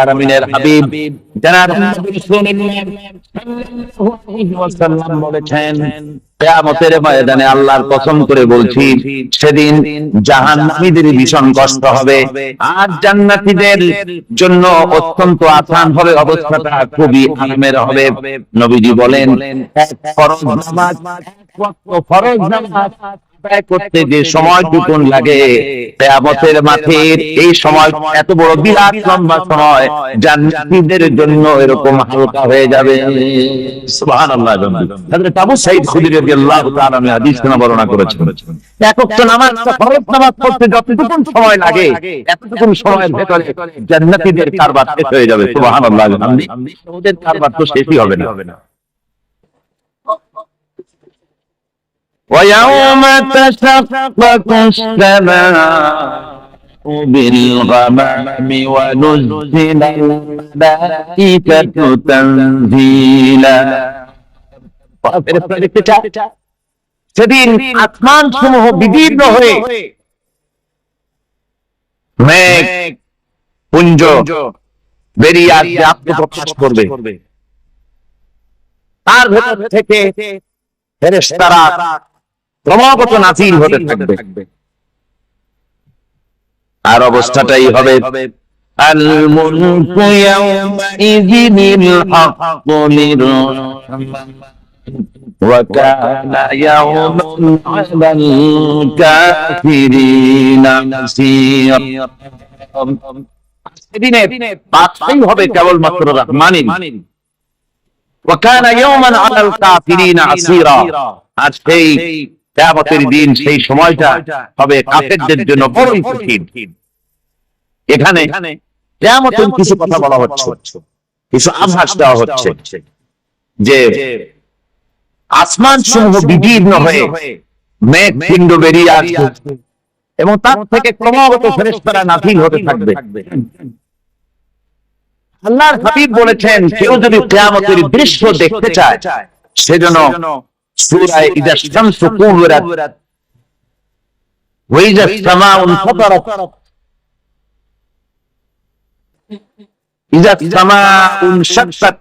আলামিনের হাবিব জনাব মুহাম্মদ রাসূলুল্লাহ বলেছেন, কিয়ামতের ময়দানে আল্লাহর কসম করে বলছি, সেদিন জাহান্নামীদের ভীষণ কষ্ট হবে আর জান্নাতীদের জন্য অত্যন্ত আসান হবে, অবস্থাটা খুবই আরামের হবে। নবীজি বলেন, ফরজ নামাজ আদায় করতে যে সময়টুকু লাগে, কিয়ামতের মাঠের এই সময় এত বড় বিরাট লম্বা সময় জান্নাতীদের জন্য এরকম হালকা হয়ে যাবে। সুবহানাল্লাহ। হযরত আবু সাঈদ খুদরী রাদিয়াল্লাহু তাআলা হাদিস বর্ণনা করেছেন, এক ওয়াক্ত নামাজ, ফরজ নামাজ পড়তে যতটুকু সময় লাগে এতটুকু সময়ের ভিতরে জান্নাতীদের কারবার শেষ হয়ে যাবে। সুবহানাল্লাহ। ওদের কারবার তো শেষই হবে না। ويوم تشقق السماء بالغمام ونزل الملائكة تنزيلا। সেদিন আসমান সমূহ বিদীর্ণ হয়ে মেঘ পুঞ্জ বেরিয়ে আসবে, আত্মপ্রকাশ করবে। তার ভেতর থেকে ফেরেশতারা ক্রমাগত নাযিল হতে থাকবে, আর অবস্থাটাই হবে আল মুলকু ইয়াওমাইযিনিল হাক্কু লির-রাহমান ওয়া কানা ইয়াওমান আলাল কাফিরিনা নাসীর। সেদিনে বাদশাহী হবে কেবলমাত্র রহমানের, ওয়া কানা ইয়াওমান আলাল কাফিরিনা আসীরা। আজ সেই কিয়ামতের দিন, সেই সময়টা হবে কাফেরদের জন্য বড়ই কঠিন। এখানে কিয়ামতের কিছু কথা বলা হচ্ছে, কিছু আভাস দেওয়া হচ্ছে যে আসমান সমূহ বিদীর্ণ হয়ে মেঘ পিণ্ড বেরিয়ে আসবে এবং তার থেকে ক্রমাগত ফেরেশতারা নাযিল হতে থাকবে। আল্লাহর হাবিব বলেছেন, কেউ যদি কিয়ামতের দৃশ্য দেখতে চায় সেজন্য সূরা ইযা শামসু কুবিরাত ওয়া ইযা সামাউ ফাতারাত, ইযা সামাউ শাক্কাত,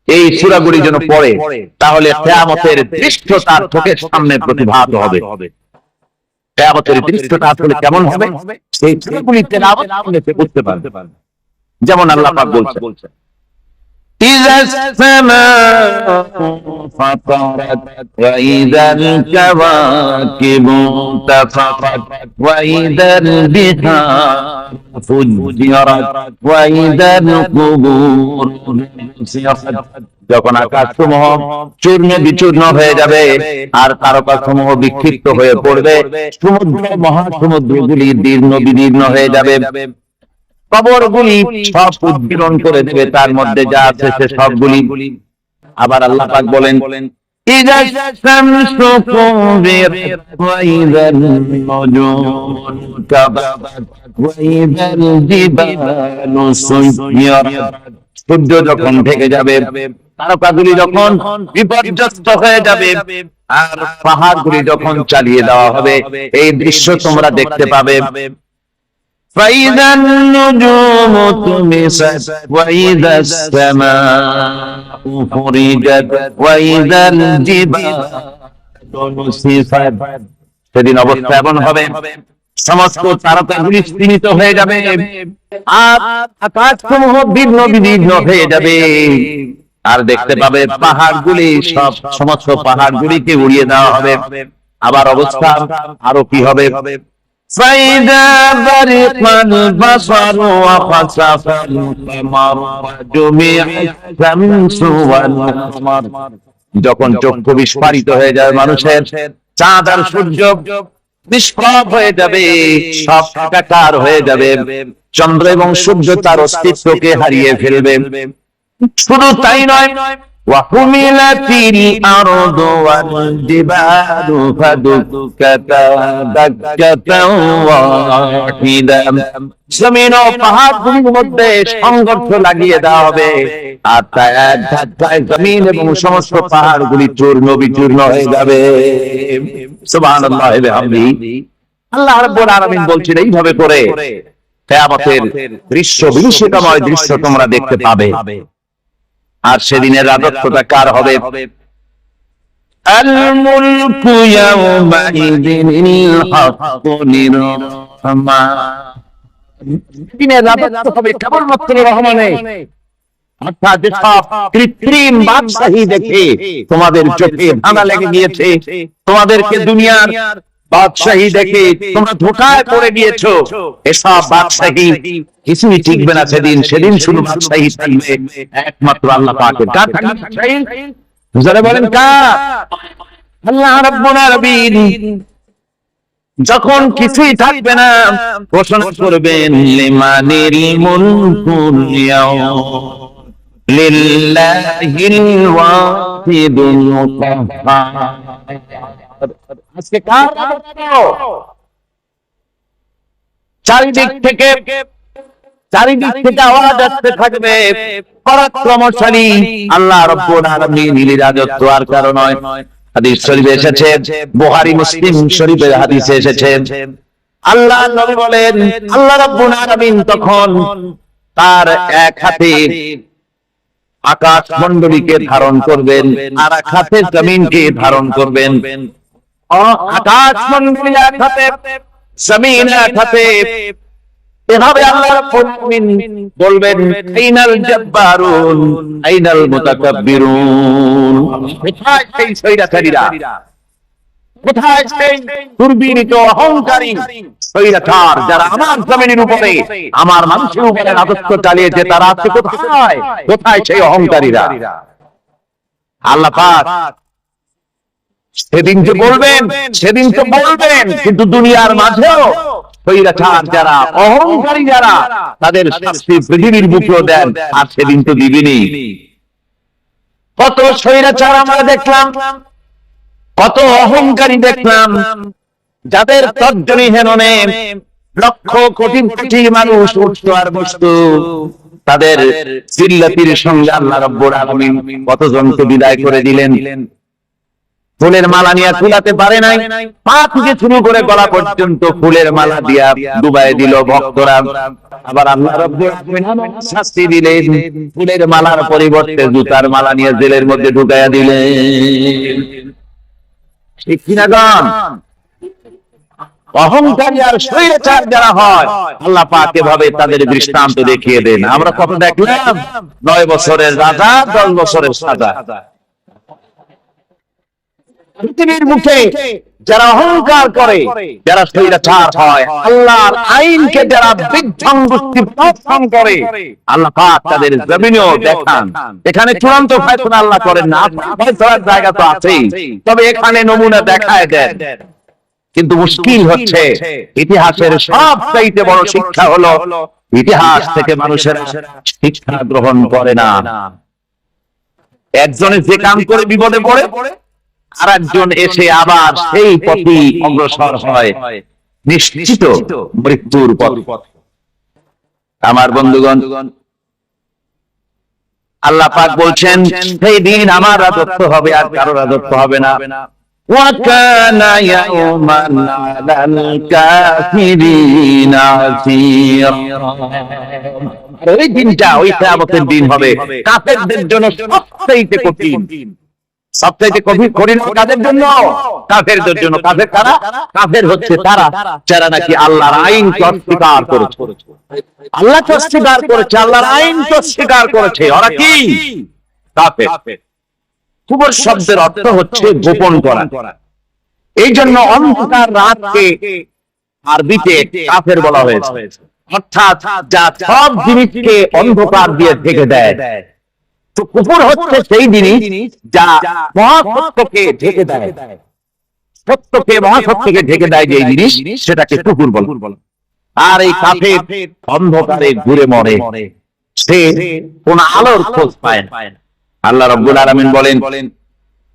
এই সূরাগুলি যেন পড়ে, তাহলে কিয়ামতের দৃশ্য তার চোখের সামনে প্রতিভাত হবে। কিয়ামতের দৃশ্যটা আসলে কেমন হবে সেই সূরাগুলি তেলাওয়াত করলে সে বুঝতে পারবে। যেমন আল্লাহ পাক বলছেন, إذا السماء فطرت وإذا الكواكب انتفضت وإذا البحار فجرت وإذا القبور نسفت। যখন আকাশসমূহ চূর্ণ বিচূর্ণ হয়ে যাবে আর তারকাসমূহ বিক্ষিপ্ত হয়ে পড়বে, সমুদ্র মহাসমুদ্রগুলি দীর্ণ বিদীর্ণ হয়ে যাবে, কবরগুলি সব উদ্গীরণ করে দেবে, তার মধ্যে যা আছে সে সবগুলি। আবার আল্লাহ পাক বলেন, ইযা শামসু কুবিরাত ওয়া ইযান নুজুমু কাবারাত ওয়া ইযাল জিবালু সুয়িরাত। সূর্য যখন ঢেকে যাবে, তারকাগুলি যখন বিপর্যস্ত হয়ে যাবে আর পাহাড়গুলি যখন চালিয়ে দেওয়া হবে, এই দৃশ্য তোমরা দেখতে পাবে। فإذا النجوم طمست وإذا السماء فرجت وإذا الجبال نسفت। সেদিন অবস্থা এমন হবে, সমস্ত তারকাগুলি স্তিমিত হয়ে যাবে আর আকাশসমূহ বিদীর্ণ বিদীর্ণ হয়ে যাবে, আর দেখতে পাবে পাহাড়গুলি সমস্ত পাহাড়গুলিকে উড়িয়ে দেওয়া হবে। আবার অবস্থা আরো কি হবে, فإذا برق البصر وخسف القمر وجمع الشمس والقمر। যখন চক্ষু বিস্ফারিত হয়ে যাবে মানুষের, চাঁদ আর সূর্য নিষ্প্রভ হয়ে যাবে, সব একাকার হয়ে যাবে, চন্দ্র এবং সূর্য তার অস্তিত্বকে হারিয়ে ফেলবে। শুধু তাই নয়, وحملت الأرض والجبال فدكتا دكة واحدة। জমিন ও পাহাড়গুলির মধ্যে সংঘর্ষ লাগিয়ে দেওয়া হবে, আর তার এক ধাক্কায় জমিন এবং সমস্ত পাহাড়গুলি চূর্ণ বিচূর্ণ হয়ে যাবে। সুবহানাল্লাহি ওয়া বিহামদিহি। আল্লাহ রাব্বুল আলামিন বলছেন, এইভাবে করে কিয়ামতের দৃশ্য বিভীষিকাময় দৃশ্য তোমরা দেখতে পাবে। আর সেদিনের রাজত্বটা কার হবে? আল মুলকু ইয়াউমাইযিনিল হাক্কু লির-রাহমান। দিনের রাজত্ব হবে কেবলমাত্র রহমানের। অর্থাৎ যেসব কৃত্রিম বাদশাহী দেখে তোমাদের চোখে ভাঙা লেগে গিয়েছে, তোমাদেরকে দুনিয়ার বাদশাহী দেখে তোমরা ধোঁকায় পড়ে গিয়েছো, এসব বাদশাহী কিছুই টিকবে না সেদিন। সেদিন শুধু বাদশাহী থাকবে একমাত্র আল্লাহ পাকের। কার থাকবে বাদশাহী? যারা বলেন কার? আল্লাহ রাব্বুল আলামিন যখন কিছুই থাকবে না ঘোষণা করবেন লিমানিল মুলকুল ইয়াউম লিল্লাহিল ওয়াহিদুল কাহ্হার। আজকে কার রাজত্ব? চারিদিক থেকে আওয়াজ আসতে থাকবে পরাক্রমশালী আল্লাহ রাব্বুল আলামিনের রাজত্ব। আর কারণ নয়, হাদিস শরীফে এসেছে, বুখারী মুসলিম শরীফের হাদিসে এসেছে, আল্লাহ নবী বলেন আল্লাহ রাব্বুল আলামিন তখন তার এক হাতে আকাশ মণ্ডলীকে ধারণ করবেন, আর এক হাতে জমিনকে ধারণ করবেন। আকাশ মণ্ডলী এক হাতে, জমিন এক হাতে। এভাবে আল্লাহ রাব্বুল আলামিন বলবেন আইনাল জাব্বারুন আইনাল মুতাকাব্বিরুন। কোথায় সেই স্বৈরাচারীরা? কোথায় সেই দুর্বিনীত অহংকারী স্বৈরাচার যারা আমার জমিনের উপরে, আমার মানুষের উপরে রাজত্ব চালিয়েছে? তারা আছে কোথায়? কোথায় সেই অহংকারীরা? আল্লাহ পাক সেদিন যে বলবেন, সেদিন তো বলবেন, কিন্তু দুনিয়ার মাঝেও স্বৈরাচার যারা, অহংকারী যারা, তাদের শাস্তি পৃথিবীর বুকেও দেন। আর সেদিন তো দিবেনই। কত স্বৈরাচার আমরা দেখলাম, কত অহংকারী দেখলাম, যাদের তর্জনী হেননে লক্ষ কোটি কোটি মানুষ উঠতো আর বসতো। তাদের জিল্লাতির সঙ্গে আল্লাহ রাব্বুল আলামিন কতজনকে বিদায় করে দিলেন। ফুলের মালা নিয়ে কুলাতে পারে নাই, পা থেকে শুরু করে গলা পর্যন্ত ফুলের মালা দিয়া ডুবাই দিল ভক্তরা। আবার আল্লাহ রাব্বুল আলামিন শাস্তি দিলেন, ফুলের মালার পরিবর্তে জুতার মালা নিয়ে জেলের মধ্যে ঢুকাইয়া দিলেন। ঠিক কিনা গান? অহংকারী আর স্বৈরাচার যারা হয়, আল্লাহ পাক এভাবে তাদের দৃষ্টান্ত দেখিয়ে দেন। আমরা কত দেখলাম, 9 বছরের রাজা, 10 বছরের সাজা। পৃথিবীর মুখে যারা অহংকার করে, যারা স্বৈরাচার হয়, আল্লাহর আইনকে যারা বিধ্বংসী প্রথম করে, আল্লাহ পাক তাদের জমিনেও দেখান। এখানে চূড়ান্ত ফয়সালা আল্লাহ করেন না, ফয়সালার জায়গা তো আছেই, তবে এখানে নমুনা দেখায় দেন। কিন্তু মুশকিল হচ্ছে, ইতিহাসের সবচাইতে বড় শিক্ষা হলো ইতিহাস থেকে মানুষের শিক্ষা গ্রহণ করে না। একজনে যে কাম করে বিপদে পড়ে, আর একজন এসে আবার সেই পথে অগ্রসর হয়, নিশ্চিত মৃত্যুর পথ। আমার বন্ধুগণ, আল্লাহ পাক বলছেন সেই দিন আমার রাজত্ব হবে, আর কারো রাজত্ব হবে না। ওয়াকানা ইয়াউমান আলাল কাফিরিনা আসীরা। ওই দিনটা, ওই কিয়ামতের দিন হবে কাফেরদের জন্য সবচেয়ে কঠিন। সবচেয়ে কঠিন কাদের জন্য? কাফেরদের জন্য। কাফের কারা? কাফের হচ্ছে তারা যারা নাকি আল্লাহর আইনকে অস্বীকার করেছে। আল্লাহকে অস্বীকার করেছে, আল্লাহর আইনকে অস্বীকার করেছে। ওরা কি? কাফের। কুফর শব্দের অর্থ হচ্ছে গোপন করা। এই জন্য অন্ধকার রাতকে আরবিতে কাফের বলা হয়েছে। অর্থাৎ যা সব জিনিসকে অন্ধকার দিয়ে ঢেকে দেয়। তো কুফর হচ্ছে সেই জিনিস যা মহাসত্যকে ঢেকে দেয়। সত্যকে, মহাসত্যকে ঢেকে দেয় যে জিনিস, সেটাকে কুফর বলে। আর এই কাফের অন্ধকারে ঘুরে মরে, সে কোন আলোর খোঁজ পায় না। আল্লাহ রাব্বুল আলামিন বলেন,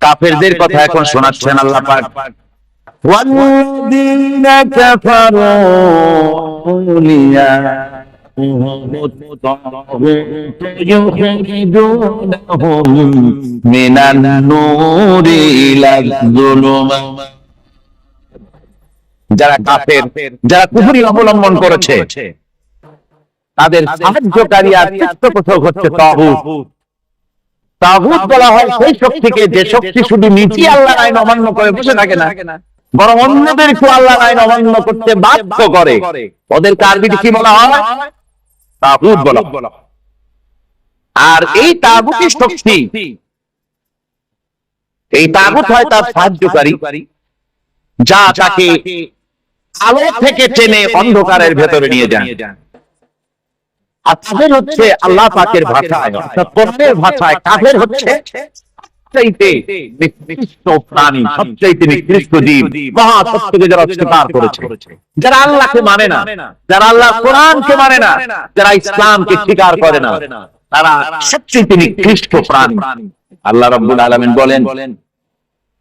কাফেরদের কথা এখন শোনাচ্ছেন আল্লাহ পাক। ওয়াল্লাযীনা কাফারু মিনান নূরি ইলাজ যুলুমাত। যারা কাফের, যারা কুফরি অবলম্বন করেছে, তাদের সাহায্যকারী আর পৃষ্ঠপোষক হচ্ছে তাগুত। তাগুত বলা হয় সেই শক্তিকে যে শক্তি শুধু নিজে আল্লাহর আইন অমান্য করে বসে থাকে না, বরং অন্যদেরকে আল্লাহর আইন অমান্য করতে বাধ্য করে। ওদেরকে আরবিতে কি বলা হয়? তাগুত বলা হয়। আর এই তাগুতি শক্তি, এই তাগুত হয় তার সাহায্যকারী, যা তাকে আলো থেকে টেনে অন্ধকারের ভেতরে নিয়ে যায়। আর তাদের হচ্ছে আল্লাহ পাকের ভাষায়, অর্থাৎ কোরআনের ভাষায় কাফের হচ্ছে সবচাইতে নিকৃষ্ট প্রাণী, সবচাইতে নিকৃষ্ট জীব, মহা সত্যকে যারা অস্বীকার করেছে, যারা আল্লাহকে মানে না, যারা আল্লাহ কোরআনকে মানে না, যারা ইসলামকে স্বীকার করে না, তারা সবচাইতে নিকৃষ্ট প্রাণী। আল্লাহ রাব্বুল আলামিন বলেন,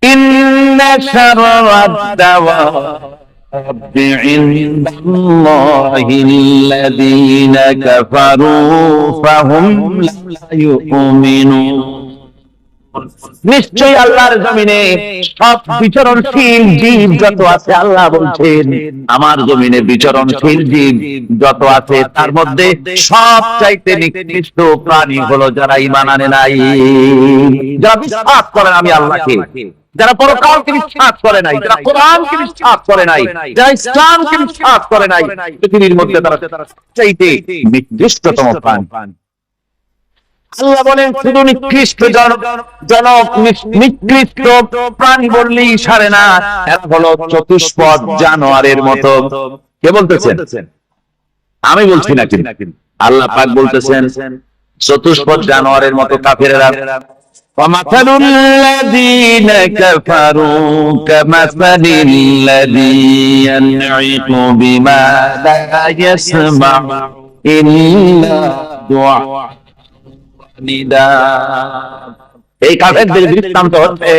ইন্না শাররাদ দাওয়াবি ইনদাল্লাহিল্লাযীনা কাফারু ফাহুম লা ইউমিনুন। নিশ্চয়ই আল্লাহর জমিনে সব বিচরণশীল জীব যত আছে, আল্লাহ বলছেন আমার জমিনে বিচরণশীল জীব যত আছে তার মধ্যে সবচাইতে নিকৃষ্ট প্রাণী হলো যারা ঈমান আনে নাই, যারা বিশ্বাস করে আমি আল্লাহকে, যারা পরকালকে বিশ্বাস করে নাই, যারা কোরআনকে বিশ্বাস করে নাই, যারা ইসলামকে বিশ্বাস করে নাই, পৃথিবীর মধ্যে তারা সবচাইতে নিকৃষ্টতম প্রাণী। আল্লাহ বলেন শুধু নিকৃষ্ট নিকৃষ্ট প্রাণী বললেই সারে না, এরা হলো চতুষ্পদ জানোয়ারের মতো। কে বলতেছেন? আমি বলছি না, কিন্তু আল্লাহ পাক বলতেছেন চতুষ্পদ জানোয়ারের মতো কাফেররা। وَمَثَلُ الَّذِينَ كَفَرُوا كَمَثَلِ الَّذِي يَنْعِقُ بِمَا لَا يَسْمَعُ إِلَّا دُعَاءً নিদা। এই কাফেরদের দৃষ্টান্ত হচ্ছে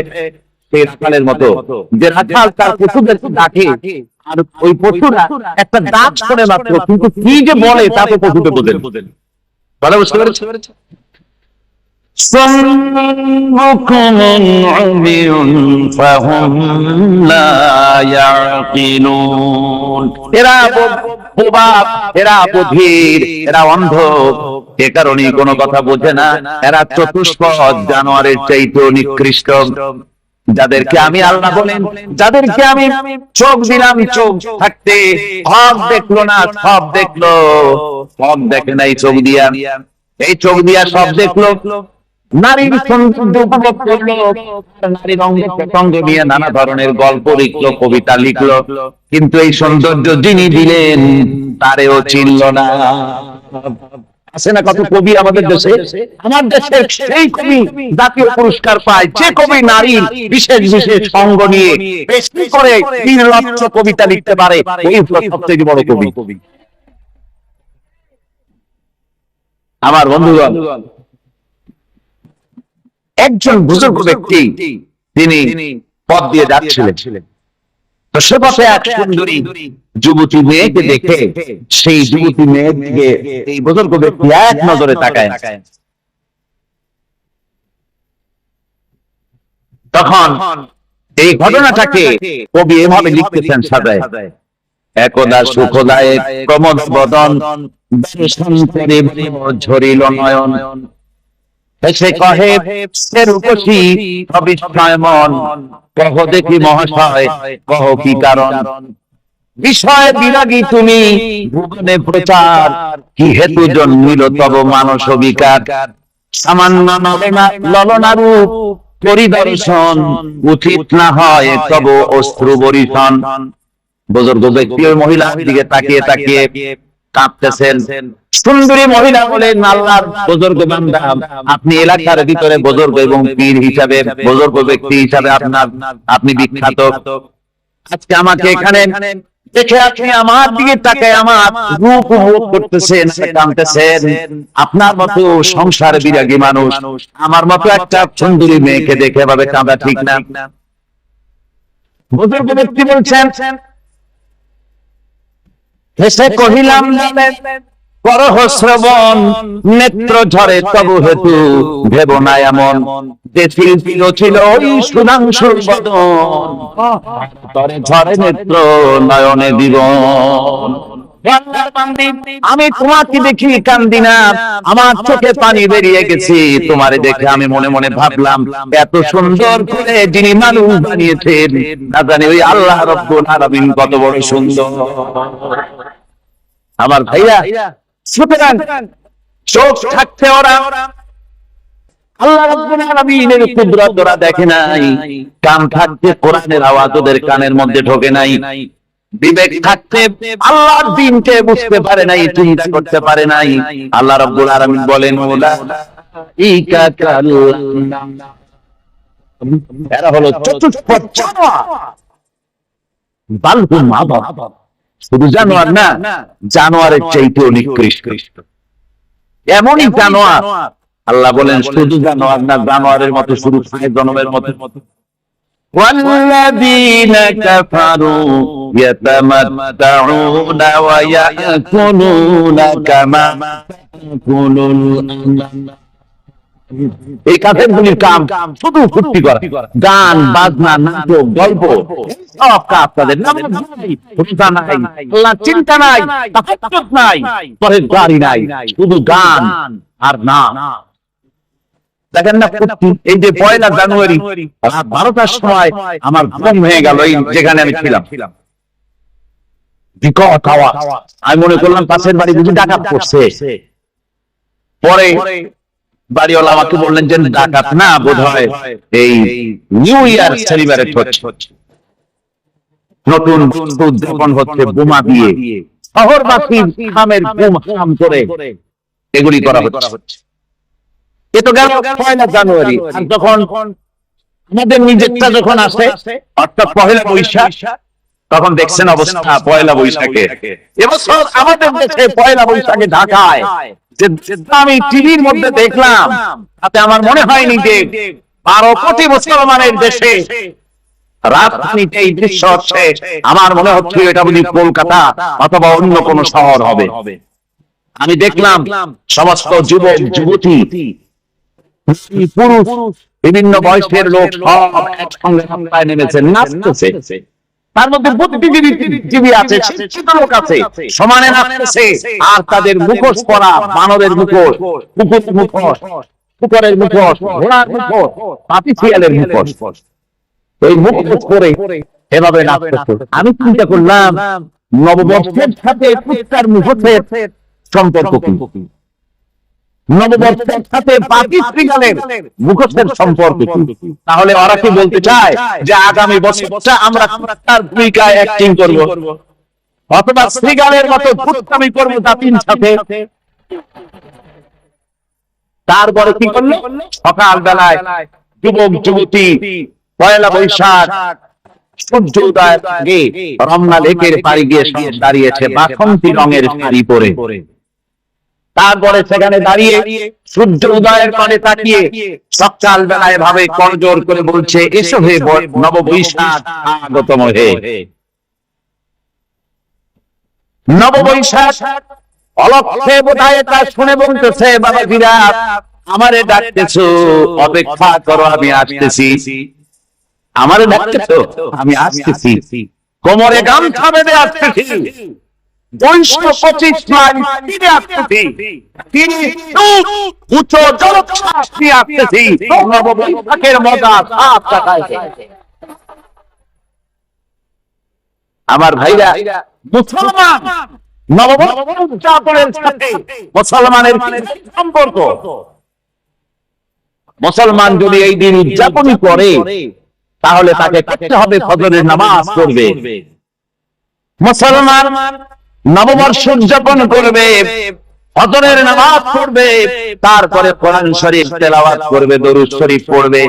সেই রাখালের মতো, যে রাখাল তার পশুদেরকে ডাকে আর ওই পশুরা একটা ডাক করে মাত্র, কিন্তু কি যে বলে তা তো পশুতে বোঝেন। ভালো বুঝতে পেরেছেন? এরা বোবা, এরা বধির, এরা অন্ধ, এ কারণে কোনো কথা বোঝে না। এরা চতুষ্পদ জানোয়ারের চাইতেও নিকৃষ্ট, যাদেরকে আমি আল্লাহ বলেন, যাদেরকে আমি চোখ দিলাম, চোখ থাকতে হক দেখলো না, সব দেখলো, হক দেখে নাই চোখ দিয়া, এই চোখ দিয়া সব দেখলো, নারীর সৌন্দর্য উপভোগ করলো, নারীর অঙ্গ প্রত্যঙ্গ নিয়ে নানা ধরনের গল্প লিখলো, কবিতা লিখলো, কিন্তু এই সৌন্দর্য যিনি দিলেন তারেও চিনল না। আছে না কত কবি আমাদের দেশে? আমার দেশের সেই কবি জাতীয় পুরস্কার পায় যে কবি নারীর বিশেষ বিশেষ সঙ্গ নিয়ে বেশি করে নির্লজ্জ কবিতা লিখতে পারে, এই সবথেকে বড় কবি। আমার বন্ধুগণ, একজন বুজুর্গ ব্যক্তি তিনি পথ দিয়ে যাচ্ছিলেন, তো সে পথে এক সুন্দরী যুবতী মেয়েকে দেখে সেই যুবতী মেয়ের দিকে এই বুজুর্গ ব্যক্তি এক নজরে তাকায়। তখন এই ঘটনাটাকে কবি এভাবে লিখতেছেন সাজায়, একদা সুখদায়ক প্রমোদ বদন ঝরিল নয়ন, সে কহে সে রূপসী অবিস্ময় মন, কহ দেখি মহাশয় কহ কি কারণ, বিষয় বিরাগী তুমি ভুবনে প্রচার, কি হেতু জন্মিল তব মানস বিকার, সামান্য ললনারূপ পরিদর্শন, উচিত না হয় তব অশ্রু বরিশন। বুজুর্গ ব্যক্তি ওই মহিলার দিকে তাকিয়ে তাকিয়ে কাঁদতেছেন। সুন্দরী মহিলা বলেন, আল্লাহর বুজুর্গ বান্দা, আপনি এলাকার ভিতরে বুজুর্গ এবং পীর হিসাবে, বুজুর্গ ব্যক্তি হিসাবে আপনি বিখ্যাত, আজকে আমাকে এখানে দেখে আপনি আমার দিকে তাকায় আমার রূপ উপভোগ করতেছেন, কাঁদতেছেন। আপনার মতো সংসার বিরাগী মানুষ আমার মতো একটা সুন্দরী মেয়েকে দেখে ভাবে কাঁদা ঠিক না। বুজুর্গ ব্যক্তি বলছেন, হেসে কহিলাম করহ শ্রবণ, নেত্র ঝরে তবু হেতু ভেব না এমন, যে ছিল ছিল ওই সুধাংশুর বদন, তরে ঝরে নেত্র নয়নে জীবন। আল্লাহর বান্দী, আমি তোমাকে দেখি কান্দি না, আমার চোখে পানি বেরিয়ে গেছে। তোমারে দেখে আমি মনে মনে ভাবলাম, এত সুন্দর করে যিনি মানুষ বানিয়েছেন, না জানি ওই আল্লাহ রাব্বুল আলামিন কত বড় সুন্দর। আমার ভাইয়া, সুতরাং চোখ থাকতে ওরা আল্লাহ রাব্বুল আলামিনের কুদরত ওরা দেখে নাই, কান থাকতে কোরআনের আওয়াজ ওদের কানের মধ্যে ঢোকে নাই, বিবেক থাকতে আল্লাহর দ্বীনকে বুঝতে পারে নাই, চিন্তা করতে পারে নাই। আল্লাহ রাব্বুল আলামিন বলেন, উলাইকা কাল্লাম, এরা হলো চতুষ্পদ জানোয়ার, বাল হুম আদাল, শুধু জানোয়ার না, জানোয়ারের চাইতেও নিকৃষ্ট। এমনই জানোয়ার, আল্লাহ বলেন শুধু জানোয়ার না, জানোয়ারের মতো শুরু খায়, জনমের মতো। والذين كفروا يتمتعون ويأكلون كما تأكل الأنعام। এই কাফেরগুলির কাম শুধু ফুর্তি করা, গান বাজনা, নাটক, গল্প, সব কাজ তাদের। নামাজ নাই, রোজা নাই, আল্লাহর চিন্তা নাই, তাফাক্কুর নাই, পরহেজগারি নাই, শুধু গান আর নাম। দেখেন না, এই যে 1 জানুয়ারি রাত 12টার সময় আমার ঘুম হয়ে গেল, এই যেখানে আমি ছিলাম, বিকট আওয়াজ। আমি মনে করলাম পাশের বাড়ি বুঝি ডাকাত পড়ছে। পরে বাড়িওয়ালা আমাকে বললেন যে ডাকাত না, বোধহয় এই নিউ ইয়ার সেলিব্রেট হচ্ছে, নতুন উদযাপন হচ্ছে বোমা দিয়ে, শহরবাসী খামের বোম হাম করে এগুলি করা হচ্ছে। এ তো গেল 1 জানুয়ারি। আর যখন আমাদের নিজেরটা যখন আসে, অর্থাৎ 1 বৈশাখ, তখন দেখছেন অবস্থা 1 বৈশাখে। এবছর আমাদের দেশে 1 বৈশাখে ঢাকায় যে আমি টিভির মধ্যে দেখলাম, তাতে আমার মনে হয়নি যে 12 কোটি মুসলমানের দেশে রাজধানীতে এই দৃশ্য হচ্ছে। আমার মনে হচ্ছে এটা বুঝি কলকাতা অথবা অন্য কোন শহর হবে। আমি দেখলাম সমস্ত যুবক যুবতী, পুরুষ, বিভিন্ন বয়সের লোক সব একসঙ্গে রাস্তায় নেমেছে, নাচতেছে। তার মধ্যে বুদ্ধিজীবী আছে, শিক্ষিত লোক আছে, সমানে নাচতেছে। আর তাদের মুখোশ পরা, বানরের মুখোশ, কুকুরের মুখোশ, কুকুরের মুখোশ, ঘোড়ার মুখোশ, পাতি শিয়ালের মুখোশ, এই মুখোশ পরে এভাবে নাচতেছে। আমি চিন্তা করলাম, নববর্ষের সাথে কুত্তার মুখোশের সম্পর্ক কি? নববর্ষের সাথে পাতি শৃঙ্গালের মুখোশের সম্পর্ক কি? তাহলে ওরা কি বলতে চায় যে আগামী বছরটা আমরা কুত্তার ভূমিকায় অ্যাক্টিং করব, অথবা শৃঙ্গালের মতো কুত্তামি করবো জাতির সাথে? তারপরে কি করলো? সকাল বেলায় যুবক যুবতী 1 বৈশাখ সূর্য উদয়ের আগে রমনা লেকের পাড়ে গিয়ে দাঁড়িয়েছে বাসন্তী রঙের শাড়ি পরে। তারপরে সেখানে দাঁড়িয়ে সূর্য উদয়ের পানে তাকিয়ে সকাল বেলায় ভাবে করজোর করে বলছে, এসো হে নববৈশাখ আগতম হে। নববৈশাখ অলক্ষে বোধহয় তা শুনে বলতেছে, বাবাজিরা আমারে ডাকতেছো, অপেক্ষা করো, আমি আসতেছি। আমারে ডাকতেছো, আমি আসতেছি। কোমরে গামছা বেঁধে আসতেছি, 225 মাইল তীরে আসতেছি, উচ্চ জলোচ্ছ্বাস নিয়ে আসতেছি, নববৈশাখের মজা সাত কাটাইতে। আমার ভাইরা, মুসলমান নববর্ষ উদযাপনের সাথে মুসলমানের সম্পর্ক। মুসলমান যদি এই দিন উদযাপন করে, তাহলে তাকে করতে হবে ফজরের নামাজ পড়বে। মুসলমান নববর্ষ উদযাপন করবে, ফজরের নামাজ পড়বে, তারপরে কোরআন শরীফ তেলাওয়াত করবে, দরুদ শরীফ পড়বে,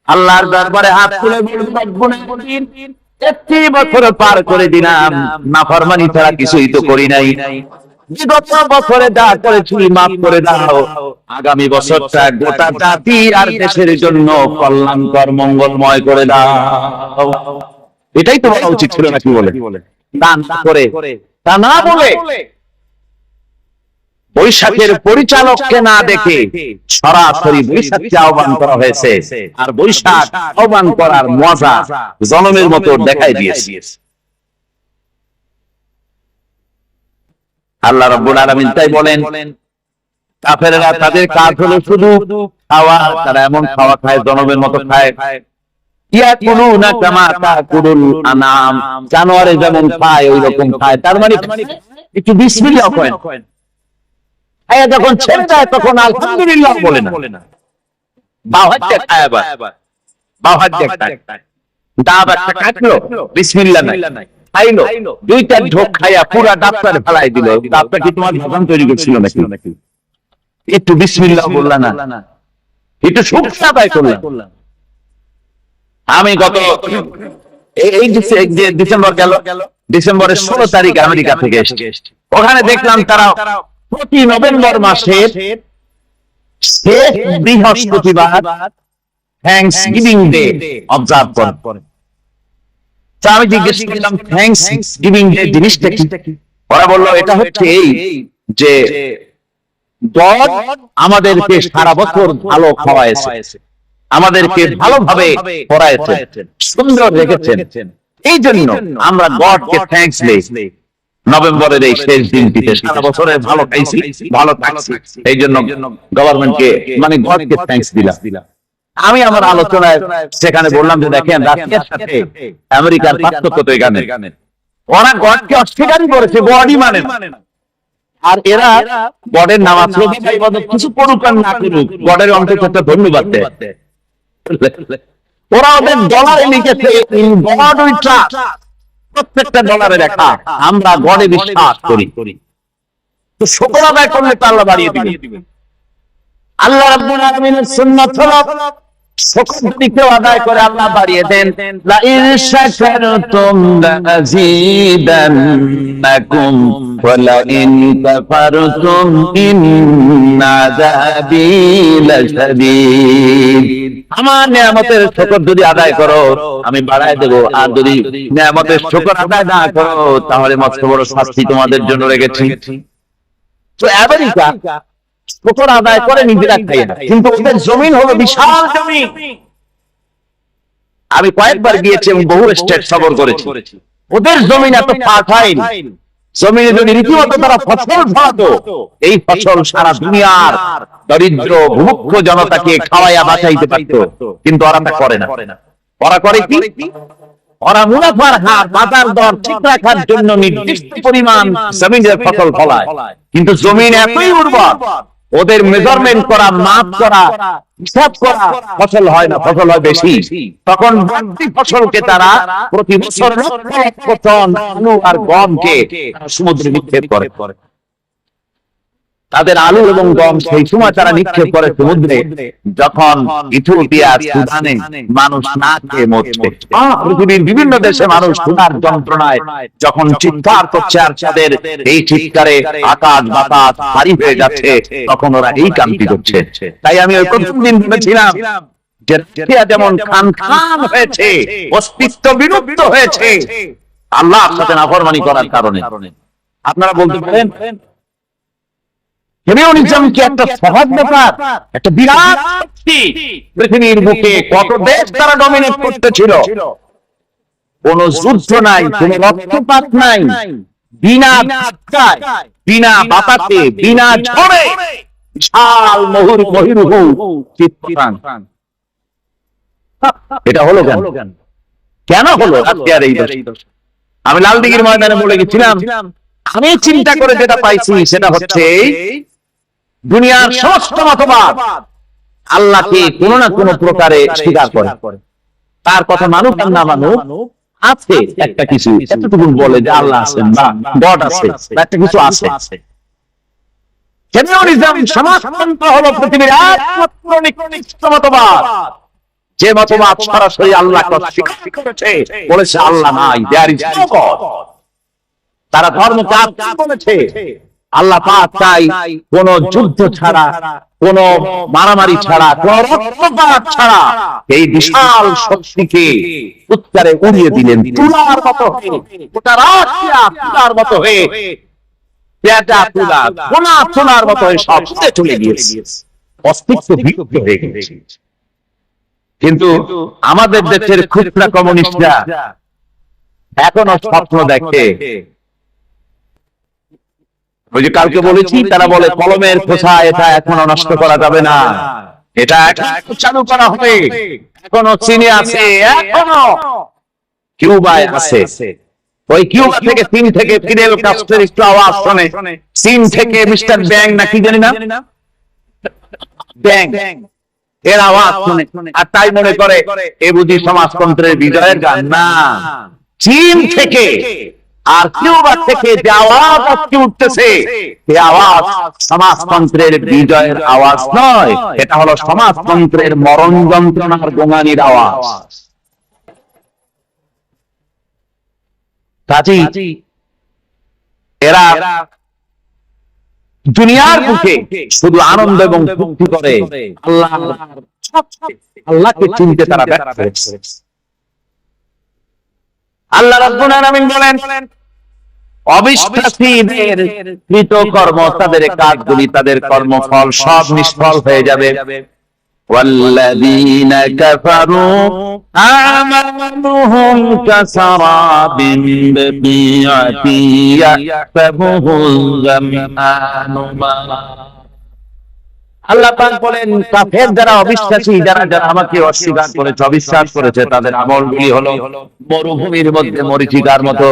আল্লাহর দরবারে হাত তুলে বলবে, 31 বছর পার করে দিলাম, নাফরমানি ছাড়া কিছুই তো করি নাই, বিগত বছরে যা করেছি মাফ করে দাও, আগামী বছরটা গোটা জাতি আর দেশের জন্য কল্যাণকর মঙ্গলময় করে দাও। এটাই তো বলা উচিত ছিল নাকি? বলে দান করে, তা না বলে বৈশাখের পরিচালককে না দেখে সরাসরি বৈশাখকে আহ্বান করা হয়েছে। আর বৈশাখ আহ্বান করার মজা জনমের মতো দেখাই দিয়েছে। আল্লাহ রাব্বুল আলামিন তাই বলেন, কাফেররা তাদের কাজ হলো শুধু খাওয়া, তারা এমন খাওয়া খায় জনমের মতো খায়, ইয়াকুলুনা কামা তাকুলুল আনাম, জানোয়ারে যেমন খায় ওই রকম খায়। তার মানে একটু বিসমিল্লাহ করেন, আয়া যখন ছেড়ে দেয় তখন আলহামদুলিল্লাহ বলে না, বাও হাত দিয়ে খায়, আবার বাও হাত দিয়ে খায়, ডাব একটা কাটলো বিসমিল্লাহ নাই, খাইলো দুইটা ঢোক খাইয়া পুরা ডাবটারে ফেলাই দিল। ডাবটা কি তোমার ভাষণ তৈরি করছিল নাকি? একটু বিসমিল্লাহ বললা না, একটু শুকনা আদায় করলাম। আমি গত এই ডিসেম্বর গেল, ডিসেম্বরের 16 তারিখ আমেরিকা থেকে এসেছি। ওখানে দেখলাম তারা প্রতি নভেম্বর মাসের শেষ বৃহস্পতিবার থ্যাঙ্কস গিভিং ডে অবজার্ভ করে। আমি জিজ্ঞেস করলাম থ্যাঙ্কস গিভিং ডে জিনিসটা কি? ওরা বললো এটা হচ্ছে এই যে গড আমাদেরকে সারা বছর ভালো খাওয়াইছে, আমাদেরকে ভালোভাবে পড়াইছেন, সুন্দর রেখেছেন, এই জন্য আমরা গডকে থ্যাঙ্কস দেই নভেম্বরের এই শেষ দিনটিতে। সারা বছরে ভালো খাইছি, ভালো থাকছি, এই জন্য গভর্নমেন্টকে মানে গডকে থ্যাঙ্কস দিলাম। আমি আমার আলোচনায় সেখানে বললাম যে দেখেন রাশিয়ার সাথে আমেরিকার পার্থক্য তো এখানে, ওরা গডকে অস্বীকারই করেছে, গডই মানে না। আর এরা গডের নামাজ কিছু করুক আর না করুক, গডের অন্তত একটা ধন্যবাদ দেয়। ওরা ওদের ডলারে লিখেছে ইন গড উই ট্রাস্ট, প্রত্যেকটা ডলারে লেখা আমরা গডে বিশ্বাস করি। তো শুকর আদায় করলে তো আল্লাহ বাড়িয়ে দিবেন। আল্লাহ রাব্বুল আলামিনের সুন্নাত হলো শুকর যদি কেউ আদায় করে আল্লাহ বাড়িয়ে দেন। লা ইন শাকারতুম লাযীদান্নাকুম ওয়া লা ইন কাফারতুম ইন্না আযাবী লাশাদীদ। আমার নিয়ামতের শুকর যদি আদায় করো আমি বাড়ায় দেব, আর যদি নিয়ামতের শুকর আদায় না করো তাহলে মস্ত বড় শাস্তি তোমাদের জন্য রেখেছি। তো আমেরিকা শুকর আদায় করে নিজেরা খায় না, কিন্তু ওদের জমিন হলো বিশাল জমিন। আমি কয়েকবার গিয়েছি এবং বহু স্টেট সফর করেছি। ওদের জমিন এত ফার্টাইল, জমিনে যদি রীতিমতো তারা ফসল ফলাতো, এই ফসল সারা দুনিয়ার দরিদ্র ভূমুক্ষ জনতাকে খাওয়াইয়া বাঁচাইতে পারত। কিন্তু ওরা তা করে না। ওরা করে কি? ওরা মুনাফার হার, বাজার দর ঠিক রাখার জন্য নির্দিষ্ট পরিমাণ জমিনের ফসল ফলায়, কিন্তু জমিন এতই উর্বর ওদের মেজারমেন্ট করা, মাপ করা, হিসাব করা ফসল হয় না, ফসল হয় বেশি। তখন বাড়তি ফসলকে তারা প্রতি বছর লক্ষ লক্ষ টন আলু আর গমকে সমুদ্রে নিক্ষেপ করে। তাদের আলু এবং গম সেই সময় তারা নিক্ষেপ করে সমুদ্রে, যখন ইথিওপিয়া সুদানে মানুষ না খেয়ে মরছে। পৃথিবীর বিভিন্ন দেশে মানুষ ক্ষুধার যন্ত্রণায় যখন চিৎকার করছে, আর তাদের এই চিৎকারে আকাশ বাতাস ভারী হয়ে যাচ্ছে, তখন ওরা এই কামটি করছে। তাই আমি ওই প্রথম দিন ভেবেছিলাম যে রাশিয়া যেমন খান খান হয়েছে, অস্তিত্ব বিলুপ্ত হয়েছে আল্লাহর সাথে নাফরমানি করার কারণে। আপনারা বলতে পারেন কমিউনিজম কি একটা সহজ ব্যাপার? একটা বিরাট শক্তি। পৃথিবীর বুকে কত দেশ তারা ডমিনেট করতেছিল, কোন যুদ্ধ নাই, কোন রক্তপাত নাই, বিনা ধাক্কায়, বিনা বাতাসে, বিনা ঝড়ে বিশাল মহিরুহু চিত্তান। এটা হলো কেন? কেন হলো রাশিয়ার এই দোষ? আমি লালদিঘির ময়দানে বলে গেছিলাম, আমি চিন্তা করে যেটা পাইছি সেটা হচ্ছে দুনিয়ার সমস্ত মতবাদ আল্লাহকে কোন না কোন প্রকারে স্বীকার করে। তার কথা মানুক আর না মানুক, আছে একটা কিছু এতটুকু বলে যে আল্লাহ আছেন বা গড আছে, একটা কিছু আছে। কমিউনিজম সমাজতন্ত্র হলো পৃথিবীর একমাত্র নিকৃষ্ট মতবাদ, যে মতবাদ সরাসরি আল্লাহকে অস্বীকার করেছে, বলেছে আল্লাহ নাই, দেয়ার ইজ নো গড। তারা ধর্মকে আত্মা বলেছে। আল্লাহ পাক তাই কোন যুদ্ধ ছাড়া, কোন মারামারি ছাড়া, কোন রক্তপাত ছাড়া এই বিশাল শক্তিকে উত্তরে উড়িয়ে দিলেন তুলার মতো হয়ে, গোটা রাশিয়া তুলার মতো হয়ে, পেঁচা তুলা, কোনা তুলার মতো হয়ে সব উড়ে চলে গিয়েছে, অস্তিত্ব বিলুপ্ত হয়ে গেছে। কিন্তু আমাদের দেশের খুচরা কমিউনিস্টরা এখনো স্বপ্ন দেখে ওই যে কালকে বলেছি, তারা বলে কলমের খোসা এটা এখনো নষ্ট করা যাবে না, এটা চালু করা হবে। এখনো চীনে আছে, এখনো কিউবায় আছে। ওই কিউবা থেকে চীন থেকে ফিদেল কাস্ট্রোর একটু আওয়াজ শোনে, চীন থেকে মিস্টার ব্যাং না কি জানি না, ব্যাং এর আওয়াজ শুনে আর তাই মনে করে এ বুঝি সমাজতন্ত্রের বিজয়ের গান। না, চীন থেকে আর কিউবা থেকে যে আওয়াজ উঠতেছে, এই আওয়াজ সমাজতন্ত্রের বিজয়ের আওয়াজ নয়, এটা হলো সমাজতন্ত্রের মরণ যন্ত্রণার গোঙানির আওয়াজ। কাজী এরা দুনিয়ার বুকে শুধু আনন্দ এবং ফুর্তি করে, আল্লাহকে চিনতে তারা ব্যর্থ হয়েছে। আল্লাহ রাব্বুল আলামিন বলেন, অবিশ্বাসীদের কৃতকর্ম, তাদের কাজগুলি, তাদের কর্মফল সব নিষ্ফল হয়ে যাবে। والذين كفروا أعمالهم كسراب بقيعة يحسبه الظمآن ماء। আল্লাহ পাক বলেন, কাফের যারা, অবিশ্বাসী যারা, যারা আমাকে অস্বীকার করেছে, অবিশ্বাস করেছে, তাদের আমলগুলি হলো মরুভূমির মধ্যে মরীচিকার মতো।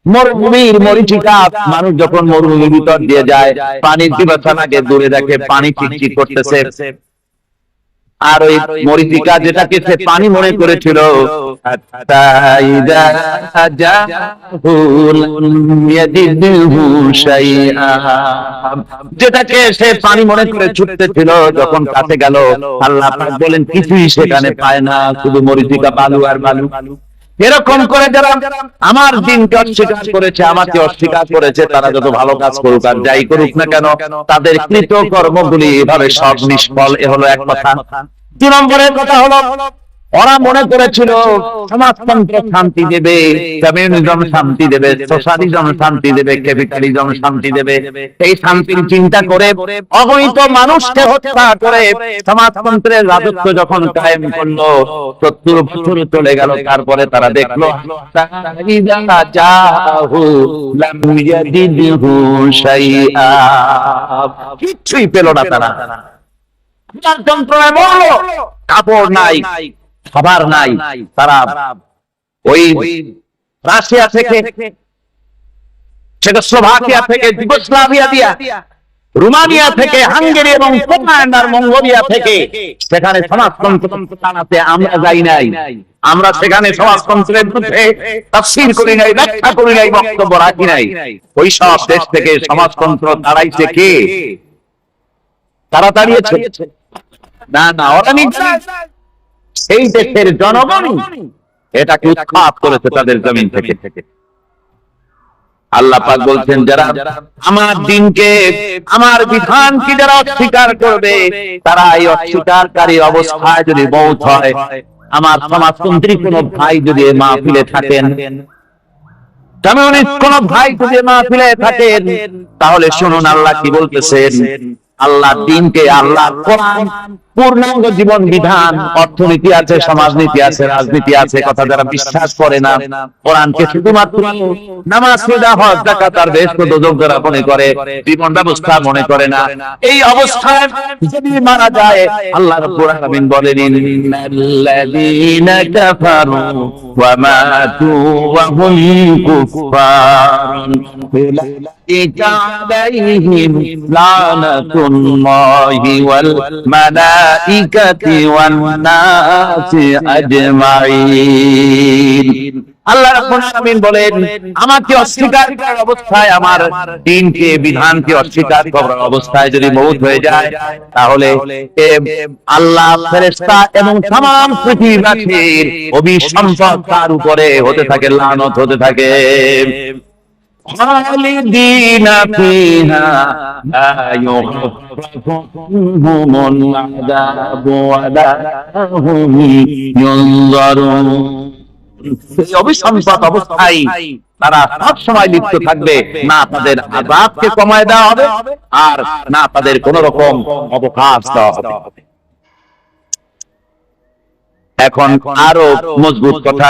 মরুভূমির মরীচিকা, মানুষ যখন মরুভূমির ভিতর দিয়ে যায়, পানির পিপাসা লাগে, দূরে দেখে পানি চিকচিক করতেছে, আর ওই মরীচিকা যেটাকে সে পানি মনে করেছিল, যেটাকে সে পানি মনে করে ছুটতেছিল, যখন কাছে গেল, আল্লাহ পাক বলেন কিছুই সেখানে পায় না, শুধু মরীচিকা, বালু আর বালু। এরকম করে যারা আমার দিনকে অস্বীকার করেছে, আমাকে অস্বীকার করেছে, তারা যত ভালো কাজ করুক আর যাই করুক না কেন, তাদের কৃত কর্মগুলি এভাবে সব নিষ্ফল। এ হলো এক কথা। 2 নম্বরের কথা হলো, ওরা মনে করেছিল সমাজতন্ত্র শান্তি দেবে, কমিউনিজম শান্তি দেবে, সোশ্যালিজম শান্তি দেবে, ক্যাপিটালিজম শান্তি দেবে। এই শান্তির চিন্তা করে অগণিত মানুষকে হত্যা করে সমাজতন্ত্রের রাজত্ব যখন কায়েম করলো, 70 বছর চলে গেল। তারপরে তারা দেখলো কিছুই পেল না, তারা যন্ত্রণায় মরল, কাপড় নাই, খাবার নাই। তারা ওই রাশিয়া থেকে, চেকোস্লোভাকিয়া থেকে, যুগোস্লাভিয়া দিয়া, রোমানিয়া থেকে, হাঙ্গেরি এবং পোল্যান্ড আর মঙ্গোলিয়া থেকে সেখানে সমাজতন্ত্র টানাতে আমরা যাই নাই। আমরা সেখানে সমাজতন্ত্রের বিরুদ্ধে তাফসীর করি নাই, ব্যাখ্যা করি নাই, বক্তব্য রাখি নাই। ওই সব দেশ থেকে সমাজতন্ত্র তাড়াইছে কে? তারা তাড়িয়েছে? না না, ওরা নিজে, সেই দেশের জনগণ এটাকে উৎখাত করেছে তাদের জমিন থেকে। আল্লাহ পাক বলছেন, যারা আমার দিনকে, আমার বিধানকে যারা অস্বীকার করবে, তারা এই অস্বীকারী অবস্থায় যদি মওত হয়, আমার সমাজতন্ত্রী কোন ভাই যদি মাহফিলে থাকেন, কমিউনিস্ট কোন ভাই যদি মাহফিলে থাকেন, তাহলে শুনুন আল্লাহ কি বলতেছেন। আল্লাহ দিনকে, আল্লাহ কোরআন পূর্ণাঙ্গ জীবন বিধান, অর্থনীতি আছে, সমাজনীতি আছে, রাজনীতি আছে, কথা যারা বিশ্বাস করে না, কোরআনকে শুধুমাত্র নামাজ, রোজা, হজ, যাকাত আর বেহেশত দোজখ যারা মনে করে, জীবন ব্যবস্থা মনে করে না, এই অবস্থায় যদি মারা যায়, আল্লাহ রাব্বুল আলামিন বলেন, ইন্নাল্লাযীনা কাফারু ওয়া মাতু ওয়া হুম কুফফারুন উলাইকা আলাইহিম লানাতুল্লাহি ওয়াল মালাইকাতি ওয়ান নাসি আজমাইন। আল্লাহ রাব্বুল আলামিন বলেন, আমাকে অস্বীকার করার অবস্থায়, আমার দ্বীনকে, বিধানকে অস্বীকার করার অবস্থায় যদি মওত হয়ে যায়, তাহলে আল্লাহ, ফেরেশতা এবং तमाम পৃথিবীবাসীর অভিসম্পাদ তার উপরে হতে থাকে, লানত হতে থাকে। খালিদিনা ফিহা লা ইউখাফফু আনহুমুল আযাবু ওয়া লা হুম ইউনজারুন। এই অভিসম্পাদ অবস্থায় তারা সব সময় লিপ্ত থাকবে, না তাদের আযাবকে কমায় দেওয়া হবে, আর না তাদের কোন রকম অবকাশ দেওয়া হবে। এখন আরো মজবুত কথা